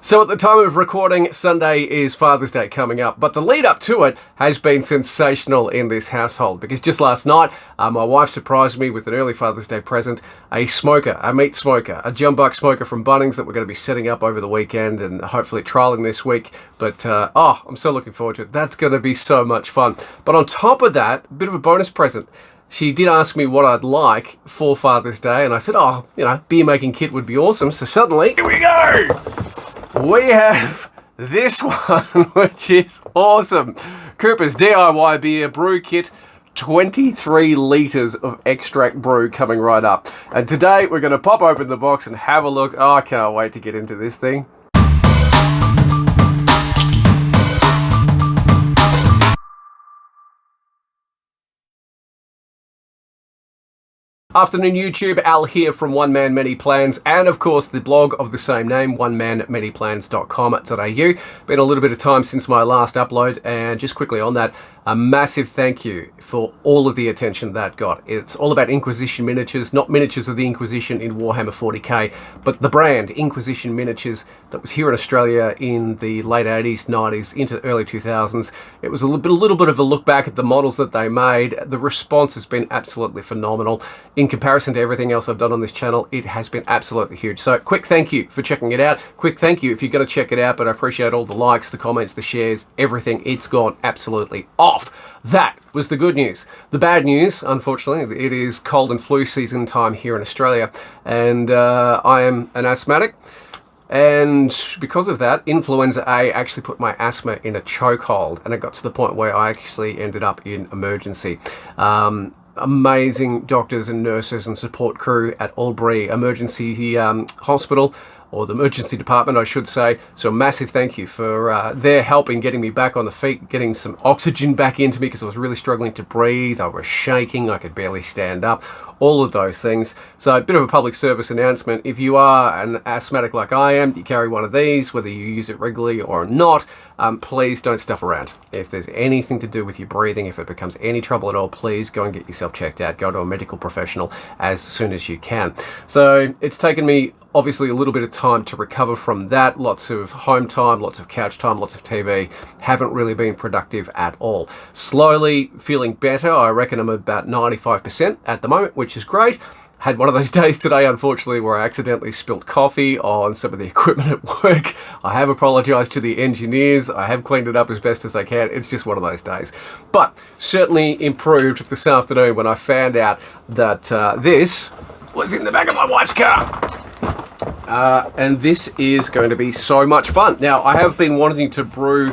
So at the time of recording, Sunday is Father's Day coming up, but the lead up to it has been sensational in this household because just last night, my wife surprised me with an early Father's Day present, a smoker, a meat smoker, a jumbuck smoker from Bunnings that we're going to be setting up over the weekend and hopefully trialling this week. But, I'm so looking forward to it. That's going to be so much fun. But on top of that, a bit of a bonus present. She did ask me what I'd like for Father's Day, and I said, beer making kit would be awesome. So suddenly, here we go! We have this one, which is awesome. Cooper's DIY Beer Brew Kit, 23 litres of extract brew coming right up. And today we're going to pop open the box and have a look. Oh, I can't wait to get into this thing. Afternoon YouTube, Al here from One Man Many Plans and of course the blog of the same name, onemanmanyplans.com.au. Been a little bit of time since my last upload, and just quickly on that, a massive thank you for all of the attention that got. It's all about Inquisition miniatures, not miniatures of the Inquisition in Warhammer 40k, but the brand Inquisition Miniatures that was here in Australia in the late 80s, 90s, into early 2000s. It was a little bit of a look back at the models that they made. The response has been absolutely phenomenal. In comparison to everything else I've done on this channel, it has been absolutely huge. So quick thank you for checking it out. Quick thank you if you're going to check it out, but I appreciate all the likes, the comments, the shares, everything. It's gone absolutely off. That was the good news. The bad news, unfortunately, it is cold and flu season time here in Australia, and I am an asthmatic. And because of that, Influenza A actually put my asthma in a chokehold, and it got to the point where I actually ended up in emergency. Amazing doctors and nurses and support crew at Albury Emergency Hospital, or the emergency department, I should say. So a massive thank you for their help in getting me back on the feet, getting some oxygen back into me because I was really struggling to breathe. I was shaking. I could barely stand up. All of those things. So a bit of a public service announcement. If you are an asthmatic like I am, you carry one of these, whether you use it regularly or not, please don't stuff around. If there's anything to do with your breathing, if it becomes any trouble at all, please go and get yourself checked out. Go to a medical professional as soon as you can. So it's taken me obviously a little bit of time to recover from that. Lots of home time, lots of couch time, lots of TV. Haven't really been productive at all. Slowly feeling better. I reckon I'm about 95% at the moment, which is great. Had one of those days today, unfortunately, where I accidentally spilt coffee on some of the equipment at work. I have apologised to the engineers. I have cleaned it up as best as I can. It's just one of those days. But certainly improved this afternoon when I found out that this was in the back of my wife's car. And this is going to be so much fun. Now, I have been wanting to brew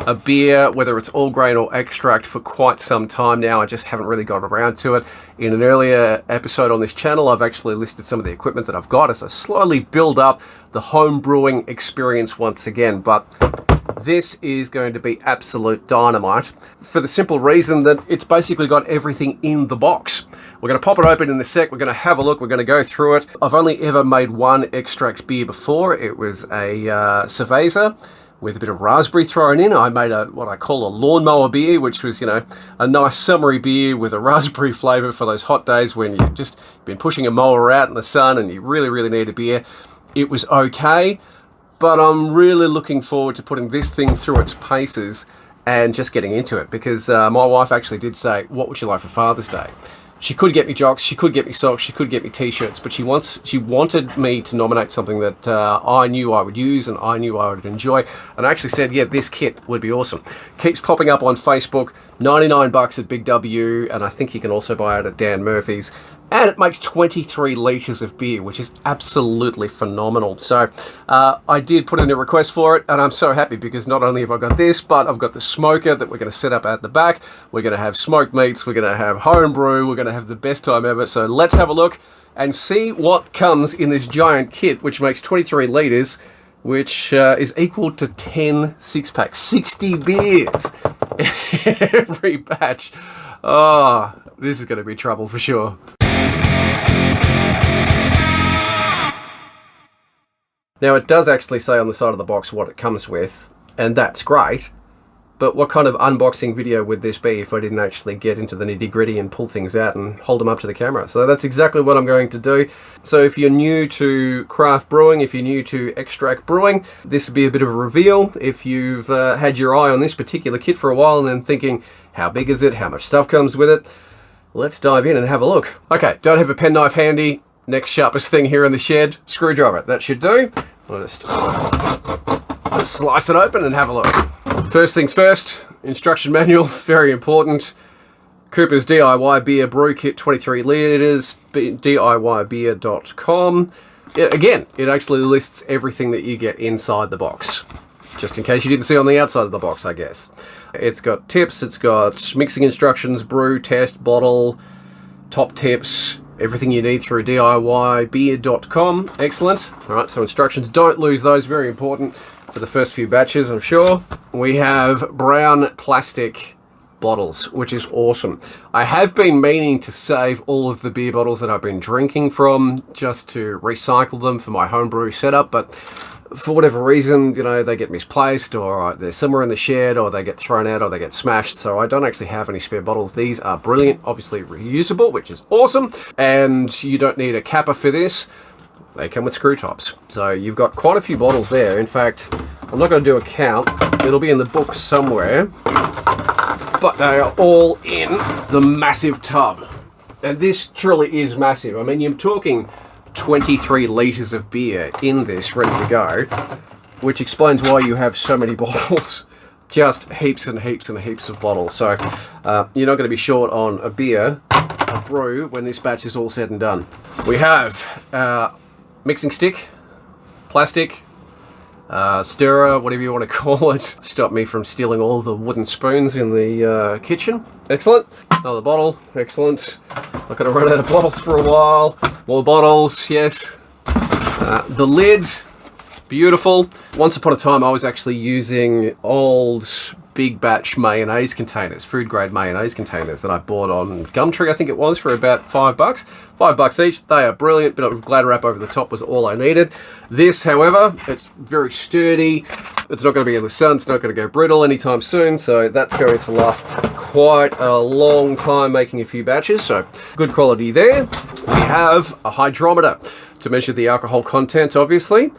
a beer, whether it's all grain or extract, for quite some time now. I just haven't really got around to it. In an earlier episode on this channel, I've actually listed some of the equipment that I've got as I slowly build up the home brewing experience once again. But this is going to be absolute dynamite for the simple reason that it's basically got everything in the box. We're going to pop it open in a sec. We're going to have a look. We're going to go through it. I've only ever made one extract beer before. It was a Cerveza with a bit of raspberry thrown in. I made what I call a lawnmower beer, which was, a nice summery beer with a raspberry flavour for those hot days when you've just been pushing a mower out in the sun and you really, really need a beer. It was okay, but I'm really looking forward to putting this thing through its paces and just getting into it, because my wife actually did say, what would you like for Father's Day? She could get me jocks, she could get me socks, she could get me t-shirts, but she wanted me to nominate something that I knew I would use and I knew I would enjoy. And I actually said, yeah, this kit would be awesome. Keeps popping up on Facebook, 99 bucks at Big W, and I think you can also buy it at Dan Murphy's. And it makes 23 litres of beer, which is absolutely phenomenal. So I did put in a request for it, and I'm so happy because not only have I got this, but I've got the smoker that we're going to set up at the back. We're going to have smoked meats. We're going to have home brew. We're going to have the best time ever. So let's have a look and see what comes in this giant kit, which makes 23 litres, which is equal to 10 six-packs, 60 beers every batch. Oh, this is going to be trouble for sure. Now, it does actually say on the side of the box what it comes with, and that's great, but what kind of unboxing video would this be if I didn't actually get into the nitty-gritty and pull things out and hold them up to the camera? So that's exactly what I'm going to do. So if you're new to craft brewing, if you're new to extract brewing, this would be a bit of a reveal. If you've had your eye on this particular kit for a while and then thinking, how big is it? How much stuff comes with it? Let's dive in and have a look. Okay, don't have a penknife handy. Next sharpest thing here in the shed, screwdriver. That should do. I'll just slice it open and have a look. First things first, instruction manual, very important. Cooper's DIY Beer Brew Kit, 23 litres, DIYbeer.com. Again, it actually lists everything that you get inside the box, just in case you didn't see on the outside of the box, I guess. It's got tips, it's got mixing instructions, brew, test, bottle, top tips, everything you need through DIYbeer.com. Excellent. All right, so instructions, don't lose those, very important for the first few batches, I'm sure. We have brown plastic bottles, which is awesome. I have been meaning to save all of the beer bottles that I've been drinking from just to recycle them for my homebrew setup, but for whatever reason, you know, they get misplaced, or they're somewhere in the shed, or they get thrown out, or they get smashed, so I don't actually have any spare bottles. These are brilliant, obviously reusable, which is awesome, and you don't need a capper for this. They come with screw tops. So you've got quite a few bottles there. In fact, I'm not going to do a count. It'll be in the book somewhere. But they are all in the massive tub. And this truly is massive. I mean, you're talking 23 litres of beer in this, ready to go, which explains why you have so many bottles. Just heaps and heaps and heaps of bottles. So you're not going to be short on a beer, a brew, when this batch is all said and done. We have mixing stick, plastic, stirrer, whatever you want to call it. Stop me from stealing all the wooden spoons in the kitchen. Excellent. Another bottle. Excellent. Not going to run out of bottles for a while. More bottles, yes. The lid, beautiful. Once upon a time, I was actually using old big batch mayonnaise containers, food grade mayonnaise containers that I bought on Gumtree, I think it was, for about $5. $5 each. They are brilliant, but a glad wrap over the top was all I needed. This, however, it's very sturdy. It's not going to be in the sun. It's not going to go brittle anytime soon, so that's going to last quite a long time making a few batches, so good quality there. We have a hydrometer to measure the alcohol content, obviously,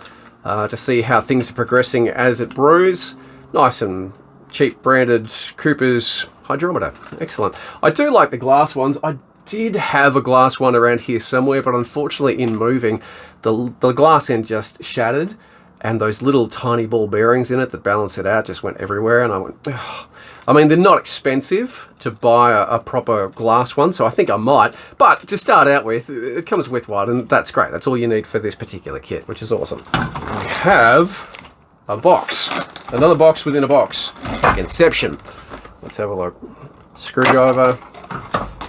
to see how things are progressing as it brews. Nice and cheap branded Cooper's hydrometer. Excellent. I do like the glass ones. I did have a glass one around here somewhere, but unfortunately in moving, the glass end just shattered, and those little tiny ball bearings in it that balance it out just went everywhere, and I went, ugh. I mean, they're not expensive to buy a proper glass one, so I think I might, but to start out with, it comes with one, and that's great. That's all you need for this particular kit, which is awesome. We have a box. Another box within a box. It's like Inception. Let's have a look. Screwdriver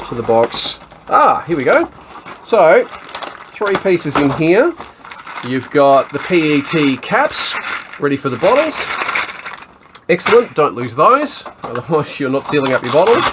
to the box. Ah, here we go. So, 3 pieces in here. You've got the PET caps ready for the bottles. Excellent. Don't lose those, otherwise you're not sealing up your bottles.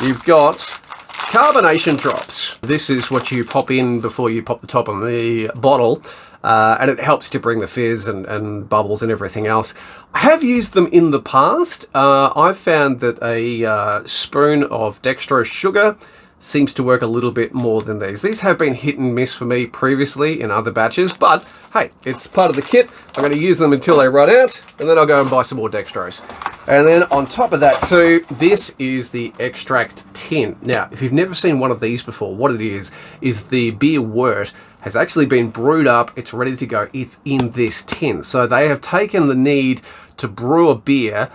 You've got carbonation drops. This is what you pop in before you pop the top on the bottle. And it helps to bring the fizz and bubbles and everything else. I have used them in the past. I've found that a spoon of dextrose sugar seems to work a little bit more than these. These have been hit and miss for me previously in other batches, but hey, it's part of the kit. I'm going to use them until they run out, and then I'll go and buy some more dextrose. And then on top of that too, this is the extract tin. Now, if you've never seen one of these before, what it is the beer wort has actually been brewed up, it's ready to go, it's in this tin. So they have taken the need to brew a beer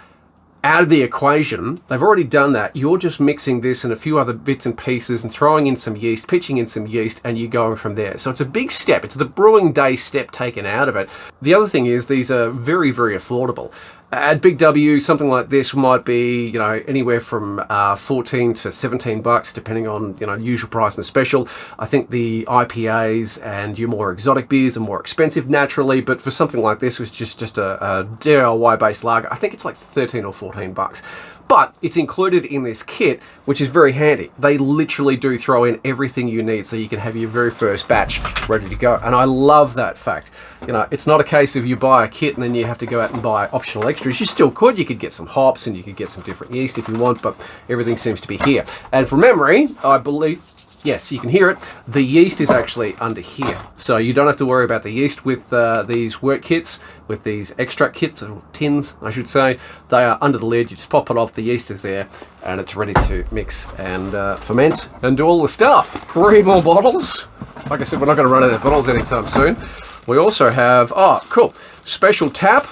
out of the equation. They've already done that. You're just mixing this and a few other bits and pieces and throwing in some yeast, pitching in some yeast, and you're going from there. So it's a big step. It's the brewing day step taken out of it. The other thing is these are very, very affordable. At Big W, something like this might be, you know, anywhere from 14 to 17 bucks, depending on, you know, usual price and special. I think the IPAs and your more exotic beers are more expensive naturally, but for something like this, which is just a DIY based lager, I think it's like 13 or 14 bucks. But it's included in this kit, which is very handy. They literally do throw in everything you need so you can have your very first batch ready to go. And I love that fact. You know, it's not a case of you buy a kit and then you have to go out and buy optional extras. You still could. You could get some hops and you could get some different yeast if you want, but everything seems to be here. And from memory, I believe, yes, you can hear it, the yeast is actually under here. So you don't have to worry about the yeast with these wort kits, with these extract kits, or tins, I should say. They are under the lid. You just pop it off, the yeast is there, and it's ready to mix and ferment and do all the stuff. 3 more bottles. Like I said, we're not going to run out of bottles anytime soon. We also have, oh, cool, special tap,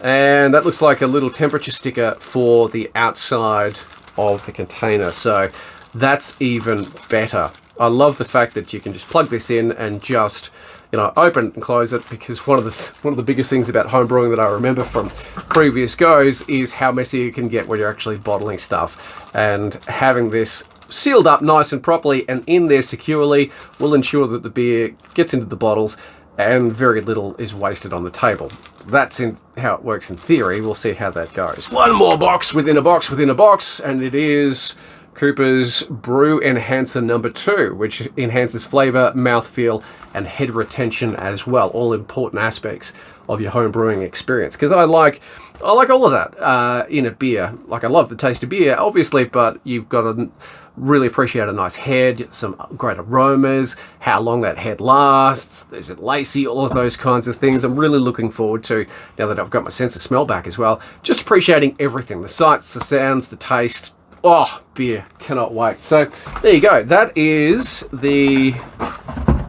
and that looks like a little temperature sticker for the outside of the container. So that's even better. I love the fact that you can just plug this in and just, you know, open and close it, because one of the biggest things about home brewing that I remember from previous goes is how messy it can get when you're actually bottling stuff. And having this sealed up nice and properly and in there securely will ensure that the beer gets into the bottles and very little is wasted on the table. That's in how it works in theory. We'll see how that goes. One more box within a box within a box, and it is Cooper's Brew Enhancer number 2, which enhances flavour, mouthfeel, and head retention as well. All important aspects of your home brewing experience. Because I like all of that in a beer. Like, I love the taste of beer, obviously, but you've got to really appreciate a nice head, some great aromas, how long that head lasts, is it lacy, all of those kinds of things. I'm really looking forward to, now that I've got my sense of smell back as well, just appreciating everything, the sights, the sounds, the taste. Oh, beer, cannot wait. So there you go. That is the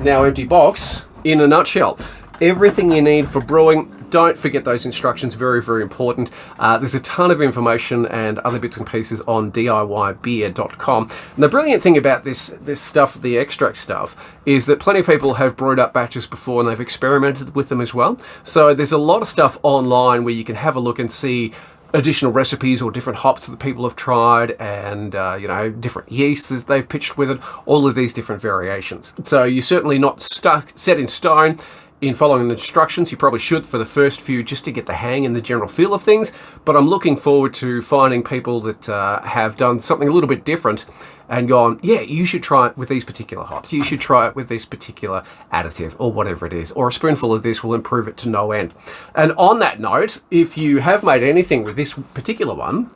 now empty box in a nutshell. Everything you need for brewing. Don't forget those instructions, very, very important. There's a ton of information and other bits and pieces on DIYbeer.com. And the brilliant thing about this stuff, the extract stuff, is that plenty of people have brewed up batches before and they've experimented with them as well. So there's a lot of stuff online where you can have a look and see additional recipes or different hops that people have tried, and you know, different yeasts that they've pitched with it, all of these different variations. So you're certainly not set in stone in following the instructions. You probably should for the first few, just to get the hang and the general feel of things. But I'm looking forward to finding people that have done something a little bit different and gone, yeah, you should try it with these particular hops. You should try it with this particular additive, or whatever it is. Or a spoonful of this will improve it to no end. And on that note, if you have made anything with this particular one,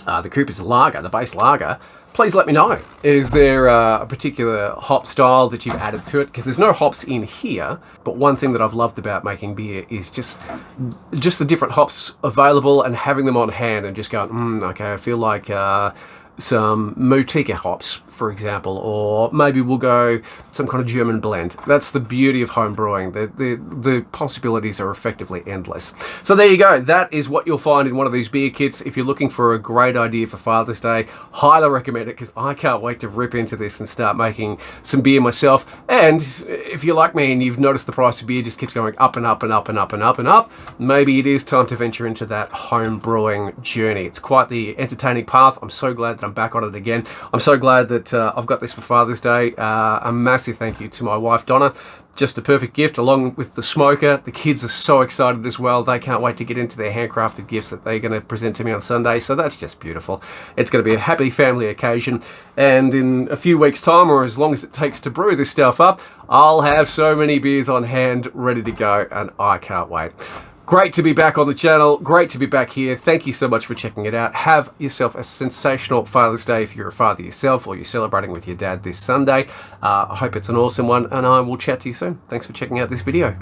the Cooper's Lager, the base lager, please let me know. Is there a particular hop style that you've added to it? Because there's no hops in here, but one thing that I've loved about making beer is just the different hops available and having them on hand and just going, okay, I feel like some Motika hops, for example, or maybe we'll go some kind of German blend. That's the beauty of home brewing. The possibilities are effectively endless. So there you go. That is what you'll find in one of these beer kits. If you're looking for a great idea for Father's Day, highly recommend it, because I can't wait to rip into this and start making some beer myself. And if you're like me and you've noticed the price of beer just keeps going up and up and up and up and up and up, maybe it is time to venture into that home brewing journey. It's quite the entertaining path. I'm so glad that I'm back on it again. I'm so glad that I've got this for Father's Day. A massive thank you to my wife, Donna. Just a perfect gift, along with the smoker. The kids are so excited as well. They can't wait to get into their handcrafted gifts that they're going to present to me on Sunday. So that's just beautiful. It's going to be a happy family occasion. And in a few weeks' time, or as long as it takes to brew this stuff up, I'll have so many beers on hand ready to go, and I can't wait. Great to be back on the channel. Great to be back here. Thank you so much for checking it out. Have yourself a sensational Father's Day if you're a father yourself, or you're celebrating with your dad this Sunday. I hope it's an awesome one, and I will chat to you soon. Thanks for checking out this video.